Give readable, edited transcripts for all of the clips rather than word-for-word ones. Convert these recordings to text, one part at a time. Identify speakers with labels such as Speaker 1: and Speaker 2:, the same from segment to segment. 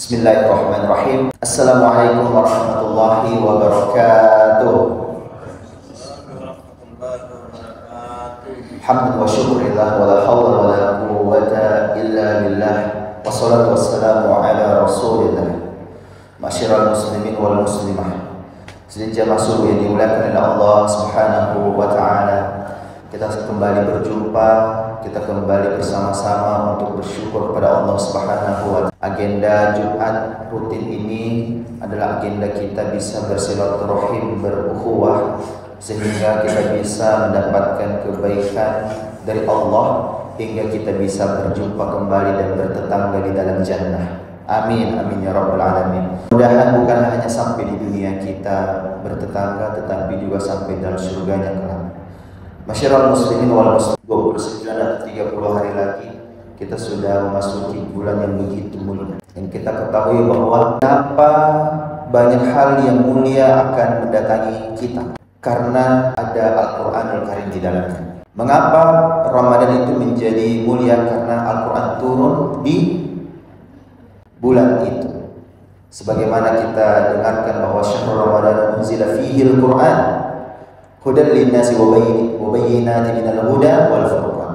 Speaker 1: Bismillahirrahmanirrahim. Assalamualaikum warahmatullahi wabarakatuh. Hamdan wa syukurillah wa la hawla wa la quwwata illa billah. Wassalatu wassalamu ala rasulillah. Masyiral muslimin wal muslimah, sejamaah subuh yang dimuliakan oleh Allah subhanahu wa ta'ala, kita kembali berjumpa, kita kembali bersama-sama untuk bersyukur kepada Allah subhanahu wa ta'ala. Agenda Jumat rutin ini adalah agenda kita bisa bersilaturahim, berukhuwah, sehingga kita bisa mendapatkan kebaikan dari Allah hingga kita bisa berjumpa kembali dan bertetangga di dalam jannah. Amin, amin ya rabbal alamin. Mudah-mudahan bukan hanya sampai di dunia kita bertetangga, tetapi juga sampai dalam surganya kelak. Masyiral muslimin wal muslimat, 29 atau 30 hari lagi kita sudah memasuki bulan yang begitu mulia. Dan kita ketahui bahwa kenapa banyak hal yang mulia akan mendatangi kita, karena ada Al-Quranul Karim di dalamnya. Mengapa Ramadan itu menjadi mulia? Karena Al-Quran turun di bulan itu. Sebagaimana kita dengarkan bahwa syahrul Ramadan unzila fihi al-Quran hudan linnasi wa bayyinatin minal huda wal furqan.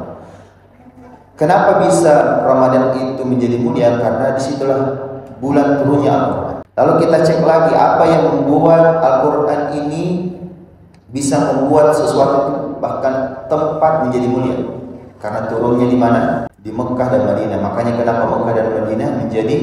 Speaker 1: Kenapa bisa Ramadan itu menjadi mulia? Karena disitulah bulan turunnya Al-Quran. Lalu kita cek lagi apa yang membuat Al-Quran ini bisa membuat sesuatu bahkan tempat menjadi mulia. Karena turunnya di mana? Di Mekah dan Madinah. Makanya kenapa Mekah dan Madinah menjadi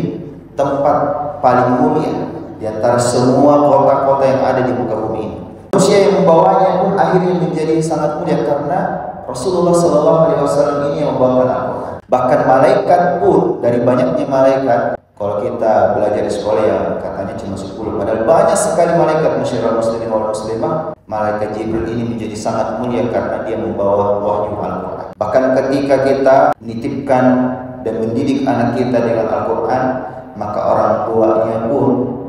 Speaker 1: tempat paling mulia di antara semua kota-kota yang ada di muka bumi ini. Manusia yang membawanya pun akhirnya menjadi sangat mulia karena Rasulullah SAW ini yang membawakan Al-Quran. Bahkan malaikat pun, dari banyaknya malaikat, kalau kita belajar di sekolah ya katanya cuma 10, padahal banyak sekali malaikat. Masyiral muslimin wal muslimah, malaikat Jibril ini menjadi sangat mulia karena dia membawa wahyu Al-Quran. Bahkan ketika kita menitipkan dan mendidik anak kita dengan Al-Quran, maka orang tuanya pun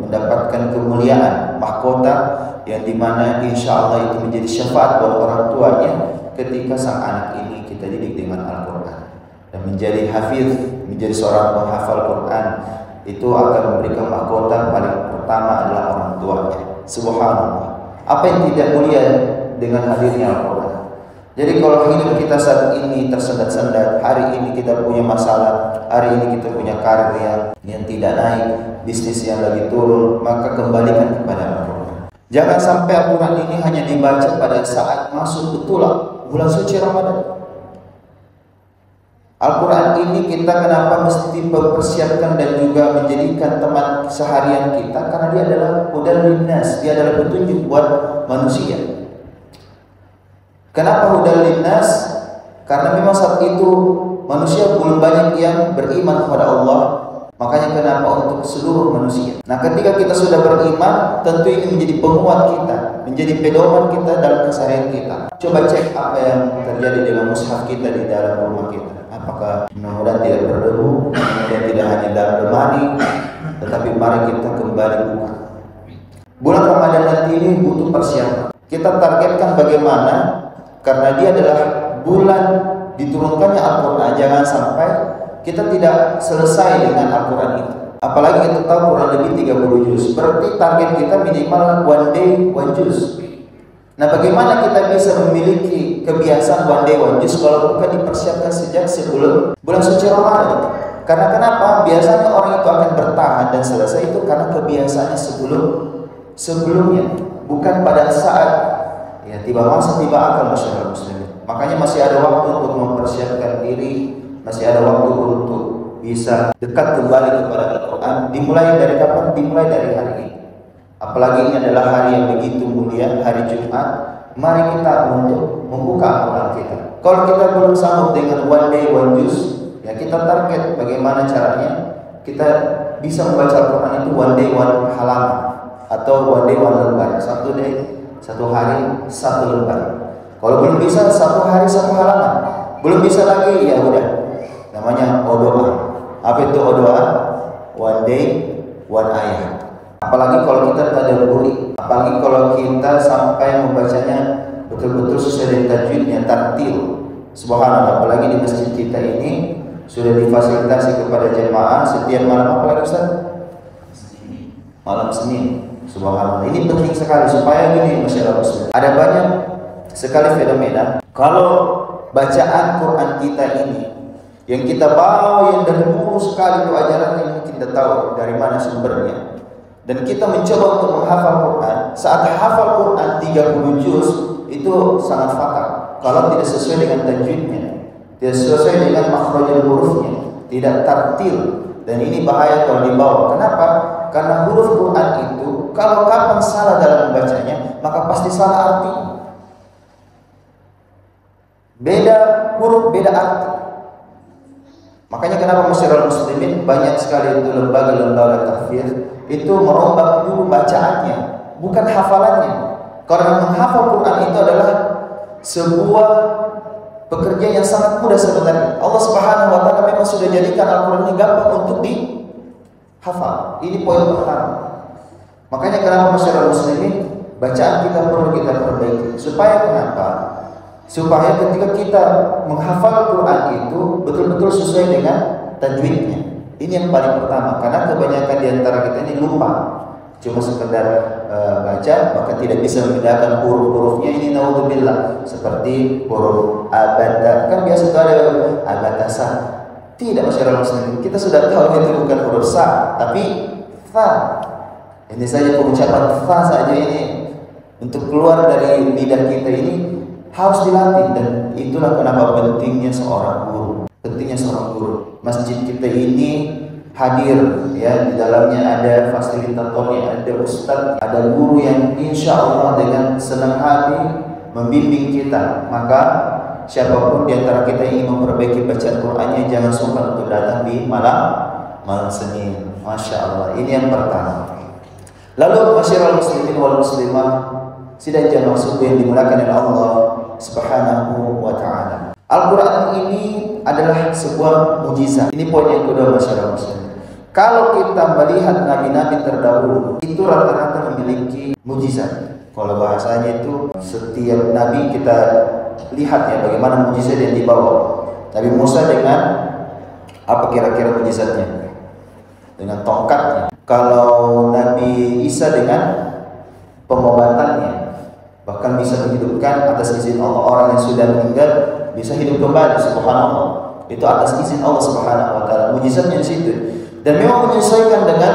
Speaker 1: mendapatkan kemuliaan mahkota yang dimana insya Allah itu menjadi syafaat buat orang tuanya ketika sang anak ini kita didik dengan Al-Quran dan menjadi hafiz, menjadi seorang penghafal Quran. Itu akan memberikan mahkota paling pertama adalah orang tuanya. Subhanallah, apa yang tidak mulia dengan hadirnya Al-Quran. Jadi kalau hidup kita saat ini tersendat-sendat, hari ini kita punya masalah, hari ini kita punya karir yang tidak naik, bisnis yang lagi turun, maka kembalikan kepada Al-Quran. Jangan sampai Al-Quran ini hanya dibaca pada saat masuk betul bulan suci Ramadan. Al-Quran ini kita kenapa mesti mempersiapkan dan juga menjadikan teman seharian kita? Karena dia adalah hudan linnas, dia adalah petunjuk buat manusia. Kenapa hudan linnas? Karena memang saat itu manusia belum banyak yang beriman kepada Allah. Makanya kenapa untuk seluruh manusia. Nah, ketika kita sudah beriman, tentu ini menjadi penguat kita, menjadi pedoman kita dalam keseharian kita. Coba cek apa yang terjadi dengan mushaf kita di dalam rumah kita. Apakah mudah-mudahan tidak berdebu, kemudian tidak hanya dalam lemari, tetapi mari kita kembali buka. Bulan Ramadan nanti ini butuh persiapan. Kita targetkan bagaimana, karena dia adalah bulan diturunkannya Al-Quran. Jangan sampai kita tidak selesai dengan Al-Quran itu. Apalagi kita tahu kurang lebih 30 juz. Berarti target kita minimal one day one juz. Nah, bagaimana kita bisa memiliki kebiasaan one day one juz kalau bukan dipersiapkan sejak sebelum bulan suci Ramadan? Karena kenapa? Biasanya orang itu akan bertahan dan selesai itu karena kebiasaannya sebelumnya, bukan pada saat ya tiba masa tiba akal. Masyarakat muslimin. Makanya masih ada waktu untuk mempersiapkan diri, masih ada waktu untuk bisa dekat kembali kepada Al-Quran. Dimulai dari kapan? Dimulai dari hari ini. Apalagi ini adalah hari yang begitu mulia, hari Jumat. Mari kita untuk membuka Al-Quran kita. Kalau kita belum sanggup dengan one day one juz, ya kita target bagaimana caranya kita bisa membaca Al-Quran itu one day one halaman atau one day one lembar. Satu hari satu lembar. Kalau belum bisa satu hari satu halaman, belum bisa lagi ya udah. Namanya odoa. Apa itu odoa? One day, one ayat. Apalagi kalau kita tadabburi, apalagi kalau kita sampai membacanya betul-betul sesuai dengan tajwidnya, tartil. Subhanallah, apalagi di masjid kita ini sudah difasilitasi kepada jemaah setiap malam, apalagi Ustaz, malam Senin. Subhanallah. Ini penting sekali supaya gini masyarakat muslim. Ada banyak sekali fenomena kalau bacaan Quran kita ini yang kita bawa yang dari dulu sekali itu ajaran yang kita tahu dari mana sumbernya, dan kita mencoba untuk menghafal Quran. Saat hafal Quran 30 juz itu sangat fatal kalau tidak sesuai dengan tajwidnya, tidak sesuai dengan makhrajul hurufnya, tidak tartil, dan ini bahaya kalau dibawa. Kenapa? Karena huruf Quran itu kalau kapan salah dalam membacanya maka pasti salah arti. Beda huruf, beda arti. Makanya kenapa Masyiral Muslimin banyak sekali itu lembaga-lembaga tahfidz itu merombak dulu bacaannya, bukan hafalannya. Karena menghafal Quran itu adalah sebuah pekerjaan yang sangat mudah sebenarnya. Allah Subhanahu wa taala memang sudah jadikan Al-Qur'an ini gampang untuk dihafal. Ini poin pertama. Makanya kenapa Masyiral Muslimin bacaan kita perlu kita perbaiki. Supaya kenapa? Supaya ketika kita menghafal Quran itu betul-betul sesuai dengan tajwidnya. Ini yang paling pertama, karena kebanyakan di antara kita ini lupa, cuma sekedar baca maka tidak bisa membedakan huruf-hurufnya. Ini naudzubillah, seperti huruf abada, kan biasa itu ada abadasa. Tidak, masyarakat muslim, kita sudah tahu itu bukan huruf sa tapi fa. Ini saja pengucapan fa saja ini untuk keluar dari lidah kita ini harus dilatih, dan itulah kenapa pentingnya seorang guru. Pentingnya seorang guru. Masjid kita ini hadir ya, di dalamnya ada fasilitatornya, ada ustadz, ada guru yang insya Allah dengan senang hati membimbing kita. Maka siapapun di antara kita yang ingin memperbaiki bacaan Qur'annya jangan sungkan untuk datang di malam Senin. Masya Allah. Ini yang pertama. Lalu masyiral muslimin wal muslimah, sidang jamaah subuh yang dimuliakan oleh Allah Subhanahu wa ta'ala. Al-Quran ini adalah sebuah mujizat. Ini poin yang kedua masyarakat muslim. Kalau kita melihat nabi-nabi terdahulu, itu rata-rata memiliki mujizat. Kalau bahasanya itu setiap nabi kita lihat ya bagaimana mujizat yang dibawa. Nabi Musa dengan apa kira-kira mujizatnya? Dengan tongkatnya. Kalau Nabi Isa dengan pengobatannya, bahkan bisa menghidupkan atas izin Allah. Orang yang sudah meninggal bisa hidup kembali, subhanallah. Itu atas izin Allah Subhanahu wa taala. Mujizatnya di situ. Dan memang menyesuaikan dengan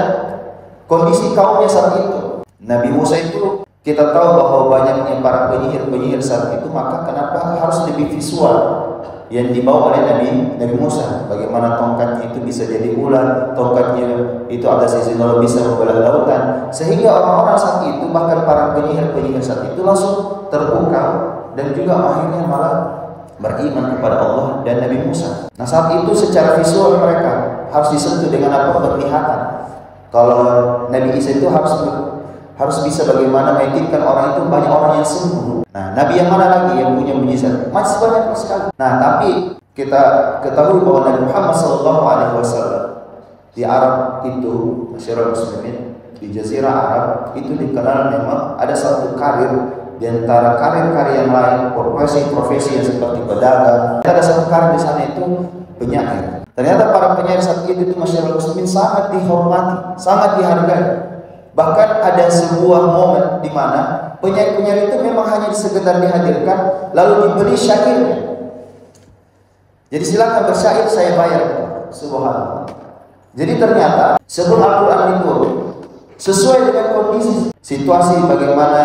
Speaker 1: kondisi kaumnya saat itu. Nabi Musa itu kita tahu bahwa banyaknya para penyihir saat itu, maka kenapa harus lebih visual yang dibawa oleh Nabi Musa? Bagaimana tongkatnya itu bisa jadi ular, tongkatnya itu atas izin Allah bisa membelah lautan, sehingga orang-orang saat itu, bahkan para penyihir saat itu langsung terpukau dan juga akhirnya malah beriman kepada Allah dan Nabi Musa. Nah saat itu secara visual mereka harus disentuh dengan apa? Penglihatan. Kalau Nabi Isa itu harus bisa bagaimana meyakinkan orang itu, banyak orang yang sembuh. Nah, Nabi yang mana lagi yang punya mujizat? Masih banyak sekali. Nah, tapi kita ketahui bahwa Nabi Muhammad SAW di Arab itu, masyarakat muslimin di Jazirah Arab itu dikenal memang ada satu karir di antara karir-karir yang lain, profesi yang seperti pedagang. Ada satu karir di sana itu penyair. Ternyata para penyair saat itu masyarakat muslimin sangat dihormati, sangat dihargai. Bahkan ada sebuah momen di mana penyair-penyair itu memang hanya sekedar dihadirkan lalu diberi syairnya. Jadi silakan bersyair, saya bayar. Subhanallah. Jadi ternyata sebelum Al-Quran itu sesuai dengan kondisi situasi bagaimana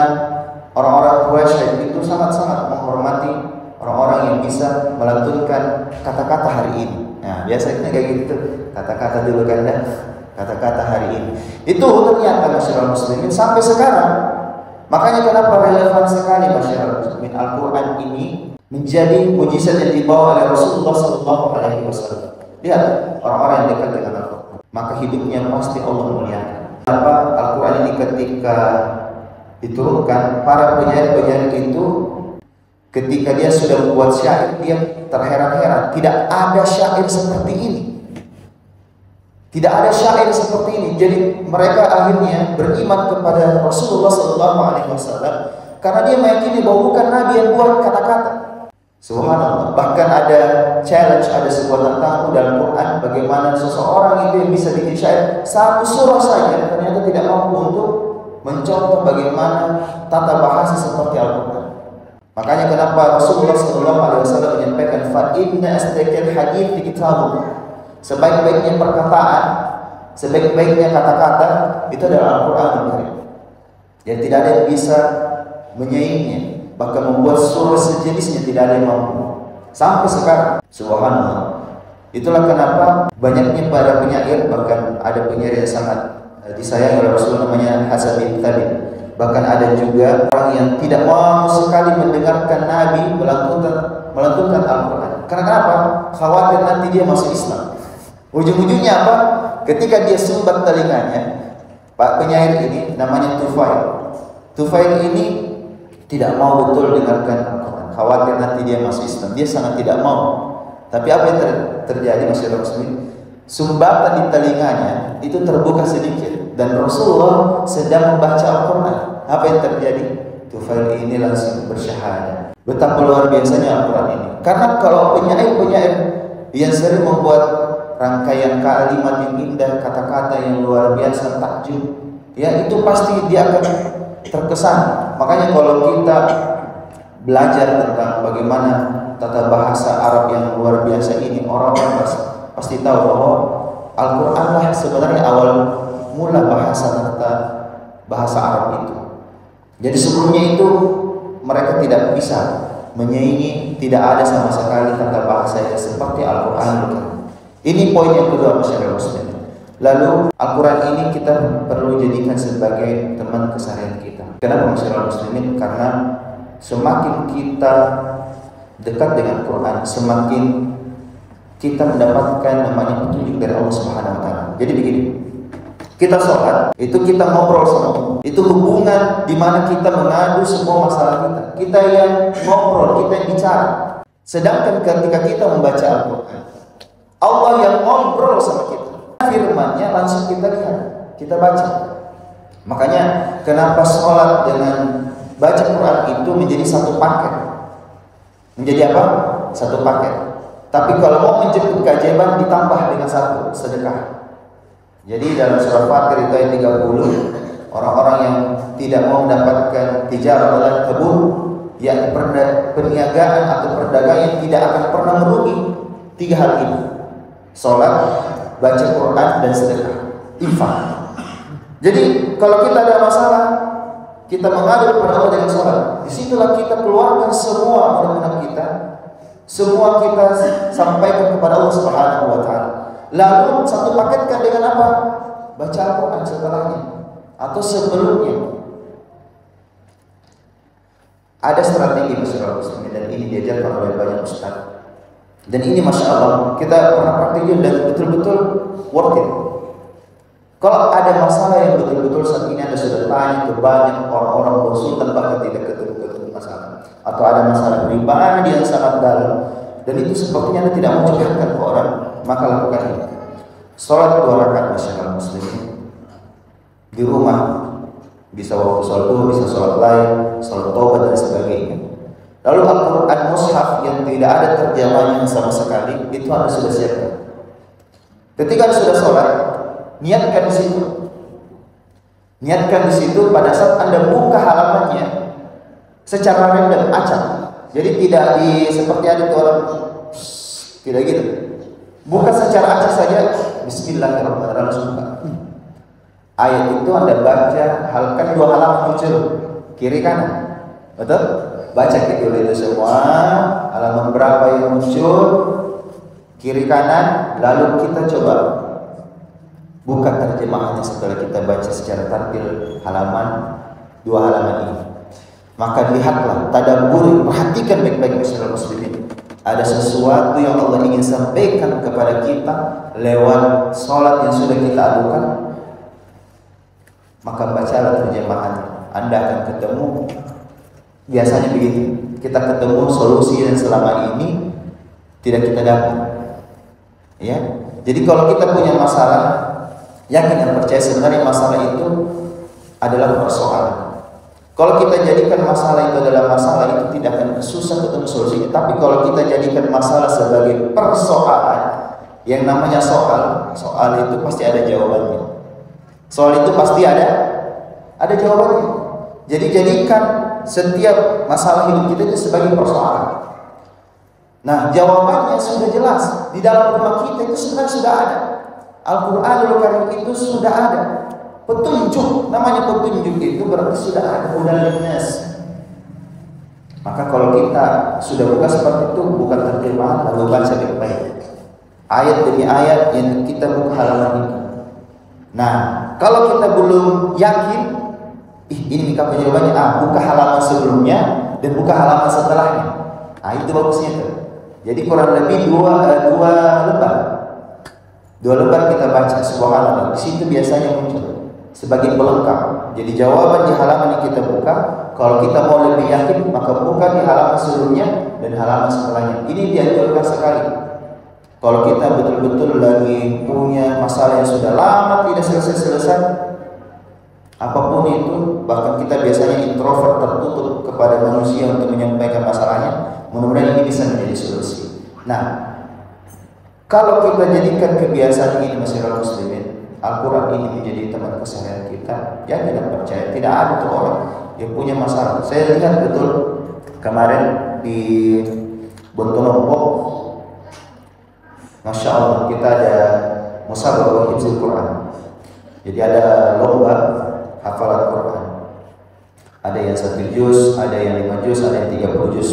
Speaker 1: orang-orang Quraisy itu sangat-sangat menghormati orang-orang yang bisa melantunkan kata-kata hari ini. Nah biasanya kayak gitu, kata-kata dulu kan dah. Kata-kata hari ini itu ternyata masyarakat muslimin sampai sekarang. Makanya kenapa relevan sekali masyarakat muslimin Al-Quran ini menjadi mujizat yang dibawa oleh Rasulullah SAW. Lihat orang-orang yang dekat dengan Al-Quran, maka hidupnya pasti Allah muliakan. Apa Al-Quran ini ketika diturunkan, para penyair-penyair itu ketika dia sudah membuat syair, dia terheran-heran, tidak ada syair seperti ini. Tidak ada syair seperti ini. Jadi mereka akhirnya beriman kepada Rasulullah SAW karena dia meyakini bahwa bukan Nabi yang buat kata-kata. Subhanallah. Bahkan ada challenge, ada sebuah tantangan dalam Quran bagaimana seseorang itu yang bisa bikin syair satu surah saja ternyata tidak mampu untuk mencontoh bagaimana tata bahasa seperti Al-Quran. Makanya kenapa Rasulullah SAW menyampaikan fa inna asdaqal hadits kitabullah. Sebaik-baiknya perkataan, sebaik-baiknya kata-kata itu adalah Al-Qur'anul Karim. Jadi tidak ada yang bisa menyaingnya, bahkan membuat surah sejenisnya tidak ada yang mampu. Sampai sekarang, subhanallah. Itulah kenapa banyaknya para penyair, bahkan ada penyair yang sangat disayangi oleh Rasulullah namanya Hasan bin Thabit. Bahkan ada juga orang yang tidak mau sekali mendengarkan Nabi melantunkan Al-Quran. Karena apa? Khawatir nanti dia masuk Islam. Ujung-ujungnya apa? Ketika dia sumbat telinganya, Pak penyair ini namanya Tufail. Tufail ini tidak mau betul dengarkan Al-Quran. Khawatir nanti dia masuk Islam. Dia sangat tidak mau. Tapi apa yang terjadi masyarakat muslim? Sumbatan di telinganya itu terbuka sedikit dan Rasulullah sedang membaca Al-Quran. Apa yang terjadi? Tufail ini langsung bersyahadat. Betapa luar biasanya Al-Quran ini. Karena kalau penyair-penyair yang sering membuat rangkaian kalimat yang indah, kata-kata yang luar biasa, takjub, ya itu pasti dia akan terkesan. Makanya kalau kita belajar tentang bagaimana tata bahasa Arab yang luar biasa ini, orang-orang pasti tahu bahwa Al-Quran lah sebenarnya awal mula bahasa Arab itu. Jadi sebelumnya itu mereka tidak bisa menyaingi, tidak ada sama sekali tata bahasa yang seperti Al-Quran. Ini poin yang kedua masyarakat muslim. Lalu Al-Quran ini kita perlu jadikan sebagai teman keseharian kita. Kenapa masyarakat muslimin? Karena semakin kita dekat dengan Quran, semakin kita mendapatkan namanya petunjuk dari Allah Subhanahu wa taala. Jadi begini, kita sholat, itu kita ngobrol sama Allah. Itu hubungan di mana kita mengadu semua masalah kita. Kita yang ngobrol, kita yang bicara. Sedangkan ketika kita membaca Al-Quran, Allah yang ngobrol sama kita. Firman-Nya langsung kita lihat, kita baca. Makanya kenapa sholat dengan baca Quran itu menjadi satu paket. Menjadi apa? Satu paket. Tapi kalau mau menjemput keajaiban ditambah dengan satu, sedekah. Jadi dalam surah Fatir itu ayat 30, orang-orang yang tidak mau mendapatkan tijarah dan kebun, yang perniagaan atau perdagangan yang tidak akan pernah merugi, tiga hal ini: sholat, baca Quran, dan sedekah, infak. Jadi kalau kita ada masalah, kita mengadu kepada Allah dengan sholat. Disitulah kita keluarkan semua amal kita, semua kita sampaikan kepada Allah Subhanahu wa taala. Lalu satu paketkan dengan apa? Baca Al-Quran setelahnya atau sebelumnya. Ada strategi masyarakat muslim dan ini diajarkan oleh banyak ustaz. Dan ini masya Allah kita pernah praktikin dan betul-betul worth it. Kalau ada masalah yang betul-betul saat ini Anda sudah tanya ke banyak orang-orang konsultan bahkan tidak ketemu masalah, atau ada masalah pribadi yang sangat dalam dan itu sepertinya Anda tidak mau curhatkan ke orang, maka lakukan ini. Sholat 2 rakaat masyarakat muslim di rumah, bisa waktu sholat duha, bisa sholat lain, sholat taubat dan sebagainya. Lalu Al-Quran mushaf yang tidak ada terjemahnya sama sekali, itu Anda sudah siapkan. Ketika Anda sudah sholat, niatkan di situ. Niatkan di situ pada saat Anda buka halamannya secara random, acak. Jadi tidak seperti ada tuh orang tidak gitu. Buka secara acak saja, Bismillahirrahmanirrahim, langsung buka. Ayat itu Anda baca, kan 2 halaman muncul, kiri kanan, betul? Baca gitu itu semua, halaman berapa yang muncul, kiri kanan, lalu kita coba buka terjemahannya setelah kita baca secara tartil halaman 2 halaman ini. Maka lihatlah, tadabbur, perhatikan baik-baik masyarakat muslimin. Ada sesuatu yang Allah ingin sampaikan kepada kita lewat sholat yang sudah kita adukan. Maka bacalah terjemahannya. Anda akan ketemu. Biasanya begitu, kita ketemu solusi yang selama ini tidak kita dapat. Ya, jadi kalau kita punya masalah, yakin dan percaya sebenarnya masalah itu adalah persoalan. Kalau kita jadikan masalah itu adalah masalah, itu tidak akan susah ketemu solusinya. Tapi kalau kita jadikan masalah sebagai persoalan, yang namanya soal itu pasti ada jawabannya. Soal itu pasti ada jawabannya. Jadi jadikan setiap masalah hidup kita itu sebagai persoalan. Nah, jawabannya sudah jelas di dalam rumah kita, itu sebenarnya sudah ada. Al-Qur'anul Karim itu sudah ada. Petunjuk, namanya petunjuk itu berarti sudah ada, hudan linnas. Maka kalau kita sudah buka seperti itu, bukan terjemahan, lalu baca baik-baik ayat demi ayat yang kita buka halaman itu. Nah, kalau kita belum yakin, ini mika jawabannya, buka halaman sebelumnya dan buka halaman setelahnya. Nah, itu bagusnya tuh. Jadi kurang lebih dua lembar kita baca, subhanallah. Di situ biasanya muncul sebagai pelengkap. Jadi jawaban di halaman yang kita buka, kalau kita mau lebih yakin, maka buka di halaman sebelumnya dan halaman setelahnya. Ini dianjurkan sekali. Kalau kita betul-betul lagi punya masalah yang sudah lama tidak selesai-selesai, apapun itu, bahkan kita biasanya introvert, tertutup kepada manusia untuk menyampaikan masalahnya, mudah-mudahan ini bisa menjadi solusi. Nah, kalau kita jadikan kebiasaan ini, masyarakat muslimin, Al-Quran ini menjadi teman keseharian kita, yang tidak percaya, tidak ada tuh orang yang punya masalah. Saya lihat betul kemarin di Bontonompok, Masya Allah, kita ada musabaqah hifdzul Quran. Jadi ada lomba hafalan Quran. Ada yang 1 juz, ada yang 5 juz, ada yang 30 juz.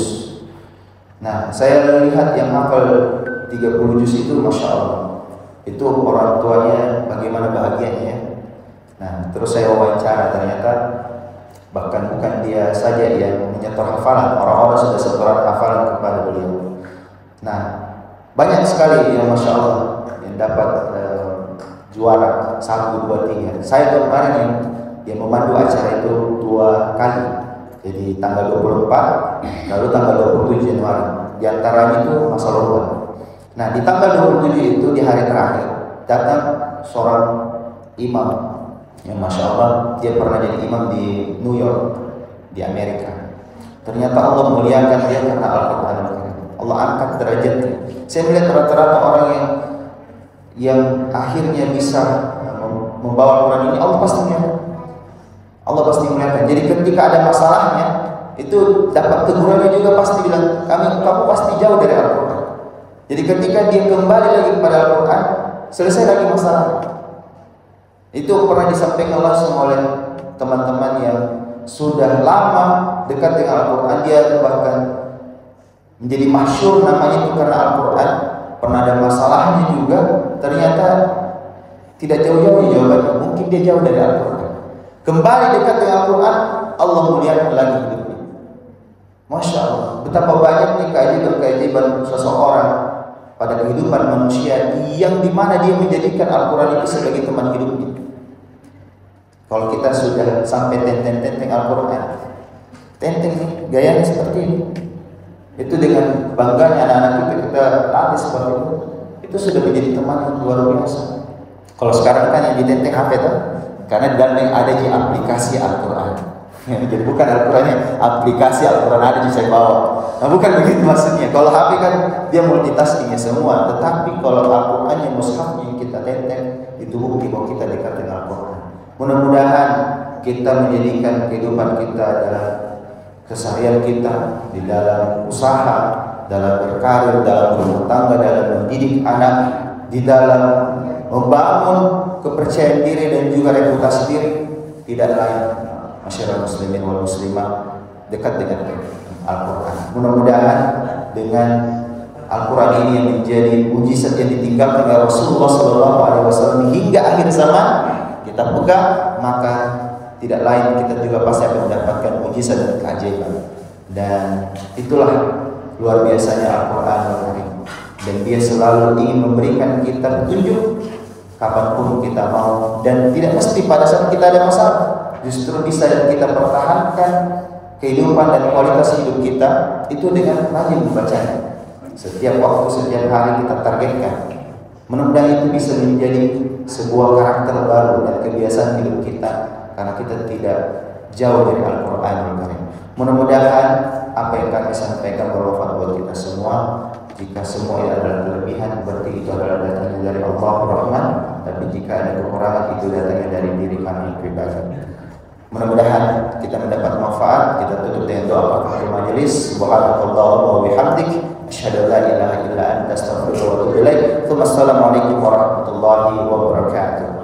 Speaker 1: Nah, saya lihat yang hafal 30 juz itu, Masya Allah, itu orang tuanya bagaimana bahagianya. Nah, terus saya wawancara, ternyata bahkan bukan dia saja yang menyetor hafalan, orang-orang sudah setoran hafalan kepada beliau. Nah, banyak sekali yang Masya Allah yang dapat juara 1, 2, 3. Saya kemarin yang memandu acara itu 2 kali. Jadi tanggal 24, lalu tanggal 27 Januari. Di antaranya itu masa lomba. Nah, di tanggal 27 itu, di hari terakhir, datang seorang imam yang Masya Allah, dia pernah jadi imam di New York, di Amerika. Ternyata Allah muliakan dia karena Al-Quran. Allah angkat derajatnya. Saya melihat rata-rata orang yang akhirnya bisa membawa Quran ini, Allah pasti muliakan. Allah pasti muliakan. Jadi ketika ada masalahnya, itu dapat tegurannya juga pasti bilang, kamu pasti jauh dari Al-Quran. Jadi ketika dia kembali lagi kepada Al-Quran, selesai lagi masalah. Itu pernah disampaikan langsung oleh teman-teman yang sudah lama dekat dengan Al-Quran. Dia bahkan menjadi masyhur namanya itu karena Al-Quran. Pernah ada masalahnya juga, ternyata tidak jauh-jauh jawabannya. Mungkin dia jauh dari Al-Quran. Kembali dekat dengan Al-Quran, Allah muliakan lagi hidupnya. Masya Allah, betapa banyaknya keajaiban seseorang pada kehidupan manusia, yang dimana dia menjadikan Al-Quran itu sebagai teman hidupnya. Kalau kita sudah sampai tenteng Al-Quran, tenteng nih, gayanya seperti ini, itu dengan bangganya anak-anak kita latih seperti itu sudah menjadi teman yang luar biasa. Kalau sekarang kan yang ditenteng HP itu, karena dan yang ada di aplikasi Al-Quran. Jadi bukan Al-Qurannya, aplikasi Al-Quran ada di saya bawa. Nah, bukan begitu maksudnya. Kalau HP kan dia multitaskingnya semua, tetapi kalau Al-Qurannya, mushafnya yang kita tenteng, itu bukti bahwa kita dekat dengan Al-Quran. Mudah-mudahan kita menjadikan kehidupan kita dalam keseharian kita, di dalam usaha, dalam berkarir, dalam rumah tangga, dalam mendidik anak, di dalam membangun kepercayaan diri dan juga reputasi diri, tidak lain masyarakat muslimin wal muslimah dekat dengan Al-Quran. Mudah-mudahan dengan Al-Quran ini yang menjadi mujizat yang ditinggalkan oleh Rasulullah SAW hingga akhir zaman, kita pegang, maka tidak lain kita juga pasti akan mendapatkan mujizat dan keajaiban. Dan itulah luar biasanya Al-Quran. Dan dia selalu ingin memberikan kita petunjuk kapanpun kita mau, dan tidak mesti pada saat kita ada masalah. Justru bisa kita pertahankan kehidupan dan kualitas hidup kita itu dengan rajin membacanya. Setiap waktu, setiap hari kita targetkan. Mudah-mudahan itu bisa menjadi sebuah karakter baru dan kebiasaan hidup kita, karena kita tidak jauh dari Al-Qur'anul Karim. Mudah-mudahan apa yang kami sampaikan bermanfaat buat kita semua. Jika semua ini adalah kelebihan, berarti itu adalah datangnya dari Allah Rahman. Tapi jika ada kekurangan, itu datangnya dari diri kami pribadi. Mudah-mudahan kita mendapat manfaat. Kita tutup dengan doa kafaratul majelis. Subhanakallahumma wa bihamdik, asyhadu an la ilaha illa anta, astaghfiruka wa atubu ilaik. Assalamualaikum warahmatullahi wabarakatuh.